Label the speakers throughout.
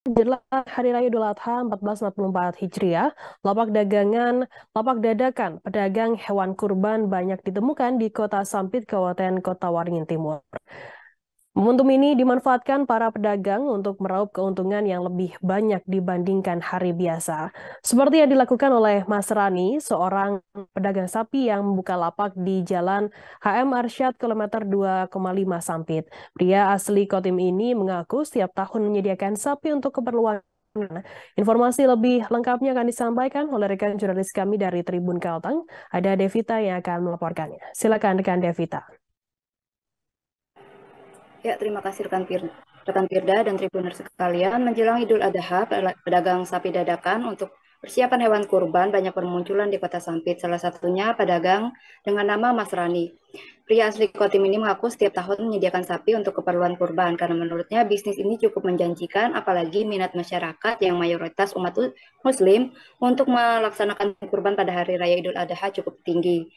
Speaker 1: Jelang Hari Raya Idul Adha 1444 Hijriah, lapak dadakan pedagang hewan kurban banyak ditemukan di Kota Sampit, Kabupaten Kota Waringin Timur. Momentum ini dimanfaatkan para pedagang untuk meraup keuntungan yang lebih banyak dibandingkan hari biasa. Seperti yang dilakukan oleh Mas Rani, seorang pedagang sapi yang membuka lapak di Jalan HM Arsyad kilometer 2,5 Sampit. Pria asli Kotim ini mengaku setiap tahun menyediakan sapi untuk keperluan. Informasi lebih lengkapnya akan disampaikan oleh rekan jurnalis kami dari Tribun Kalteng. Ada Devita yang akan melaporkannya. Silakan rekan Devita.
Speaker 2: Ya, terima kasih rekan Firda dan Tribuner sekalian. Menjelang Idul Adha, pedagang sapi dadakan untuk persiapan hewan kurban banyak bermunculan di Kota Sampit. Salah satunya pedagang dengan nama Mas Rani. Pria asli Kotim ini mengaku setiap tahun menyediakan sapi untuk keperluan kurban karena menurutnya bisnis ini cukup menjanjikan, apalagi minat masyarakat yang mayoritas umat Muslim untuk melaksanakan kurban pada hari raya Idul Adha cukup tinggi.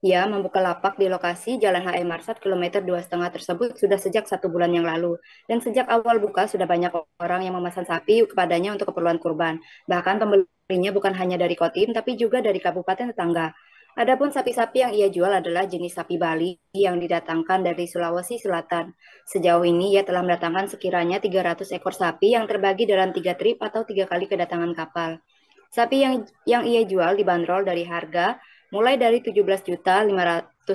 Speaker 2: Ia membuka lapak di lokasi Jalan HM Marsat kilometer 2,5 tersebut sudah sejak 1 bulan yang lalu. Dan sejak awal buka sudah banyak orang yang memesan sapi kepadanya untuk keperluan kurban. Bahkan pembelinya bukan hanya dari Kotim, tapi juga dari kabupaten tetangga. Adapun sapi-sapi yang ia jual adalah jenis sapi Bali yang didatangkan dari Sulawesi Selatan. Sejauh ini ia telah mendatangkan sekiranya 300 ekor sapi yang terbagi dalam 3 trip atau 3 kali kedatangan kapal. Sapi yang ia jual dibanderol dari harga mulai dari Rp17.500.000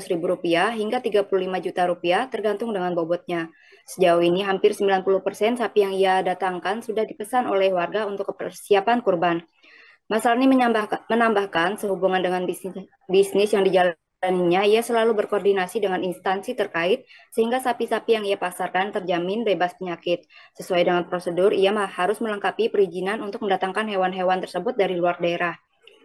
Speaker 2: hingga Rp35 juta tergantung dengan bobotnya. Sejauh ini hampir 90% sapi yang ia datangkan sudah dipesan oleh warga untuk persiapan kurban. Mas Rani menambahkan sehubungan dengan bisnis yang dijalaninya, ia selalu berkoordinasi dengan instansi terkait sehingga sapi-sapi yang ia pasarkan terjamin bebas penyakit. Sesuai dengan prosedur, ia harus melengkapi perizinan untuk mendatangkan hewan-hewan tersebut dari luar daerah.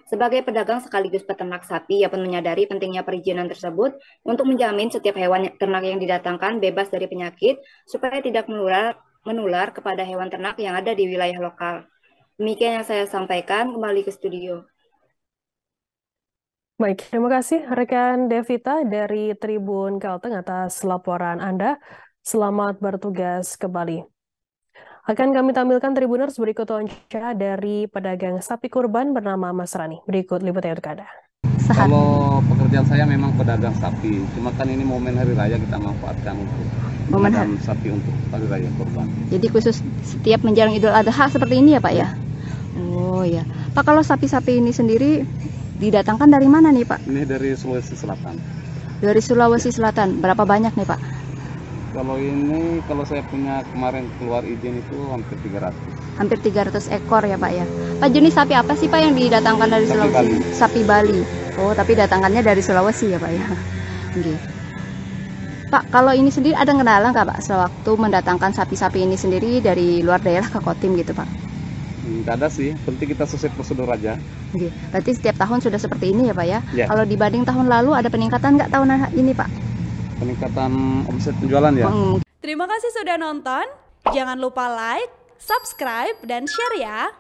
Speaker 2: Sebagai pedagang sekaligus peternak sapi, ia pun menyadari pentingnya perizinan tersebut untuk menjamin setiap hewan ternak yang didatangkan bebas dari penyakit supaya tidak menular kepada hewan ternak yang ada di wilayah lokal. Demikian yang saya sampaikan, kembali ke studio.
Speaker 1: Baik, terima kasih rekan Devita dari Tribun Kalteng atas laporan Anda. Selamat bertugas kembali. Akan kami tampilkan Tribuners berikut wawancara dari pedagang sapi kurban bernama Mas Rani. Berikut liputannya untuk Anda.
Speaker 3: Kalau pekerjaan saya memang pedagang sapi, cuma kan ini momen hari raya kita manfaatkan untuk pedagang sapi untuk hari raya kurban.
Speaker 4: Jadi khusus setiap menjelang Idul Adha seperti ini ya Pak ya? Oh ya. Pak, kalau sapi-sapi ini sendiri didatangkan dari mana nih Pak?
Speaker 3: Ini dari Sulawesi Selatan.
Speaker 4: Dari Sulawesi Selatan. Berapa banyak nih Pak?
Speaker 3: Kalau saya punya kemarin keluar izin itu hampir 300.
Speaker 4: Hampir 300 ekor ya Pak ya. Pak, jenis sapi apa sih Pak yang didatangkan dari
Speaker 3: Sapi
Speaker 4: Sulawesi?
Speaker 3: Bali.
Speaker 4: Sapi Bali. Oh, tapi datangkannya dari Sulawesi ya Pak ya. Oke. Pak, kalau ini sendiri ada kendala nggak Pak sewaktu mendatangkan sapi-sapi ini sendiri dari luar daerah ke Kotim gitu Pak?
Speaker 3: Nggak ada sih, penting kita sesuai prosedur aja.
Speaker 4: Oke. Berarti setiap tahun sudah seperti ini ya Pak ya?
Speaker 3: Ya.
Speaker 4: Kalau dibanding tahun lalu ada peningkatan nggak tahun ini Pak?
Speaker 3: Peningkatan omset penjualan ya.
Speaker 5: Terima kasih sudah nonton. Jangan lupa like, subscribe, dan share ya.